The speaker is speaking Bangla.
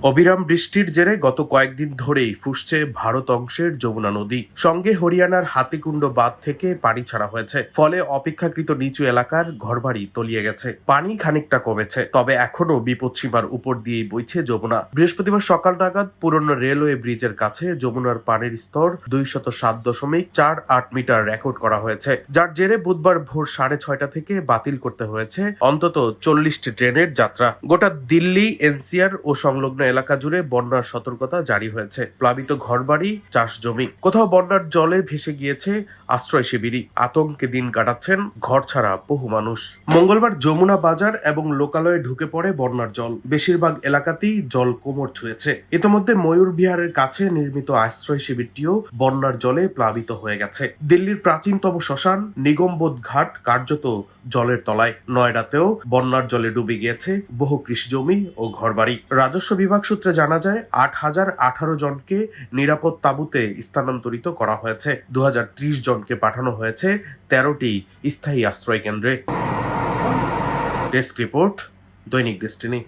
অবিরাম বৃষ্টির জেরে গত কয়েকদিন ধরেই ফুসছে ভারত অংশের যমুনা নদী। সঙ্গে হরিয়ানার হাতিকুণ্ড বাঁধ থেকে পানি ছাড়া হয়েছে, ফলে অপেক্ষাকৃত নিচু এলাকার ঘরবাড়ি তলিয়ে গেছে। পানি খানিকটা কমেছে, তবে এখনো বিপদসীমার উপর দিয়েই বইছে যমুনা। বৃহস্পতিবার সকাল নাগাদ পুরনো রেলওয়ে ব্রিজের কাছে যমুনার পানির স্তর 207.48 মিটার রেকর্ড করা হয়েছে, যার জেরে বুধবার ভোর 6:30 থেকে বাতিল করতে হয়েছে অন্তত 40টি ট্রেনের যাত্রা। গোটা দিল্লি, এনসিআর ও সংলগ্ন এলাকা জুড়ে বন্যার সতর্কতা জারি হয়েছে। প্লাবিত ঘরবাড়ি, চাষ জমি, কোথাও বন্যার জলে ভেসে গিয়েছে আশ্রয় শিবিরই। আতঙ্কে দিন কাটাচ্ছেন ঘর ছাড়া বহু মানুষ। মঙ্গলবার যমুনা বাজার এবং লোকালয়ে ঢুকে পড়ে বন্যার জল। বেশিরভাগ এলাকাতেই জল কোমর ছুঁয়েছে। ইতোমধ্যে ময়ূর বিহারের কাছে নির্মিত আশ্রয় শিবিরটিও বন্যার জলে প্লাবিত হয়ে গেছে। দিল্লির প্রাচীনতম শ্মশান নিগমবোধ ঘাট কার্যত জলের তলায়। নয়ডাতেও বন্যার জলে ডুবে গিয়েছে বহু কৃষিজমি ও ঘরবাড়ি। রাজস্ব বিভাগ সূত্রে জানা যায় 8,018 জনকে নিরাপদ তাঁবুতে স্থানান্তরিত করা হয়েছে। 2030 জনকে পাঠানো হয়েছে 13টি স্থায়ী আশ্রয় কেন্দ্রে। ডেস্ক রিপোর্ট, দৈনিক ডেস্টিনি।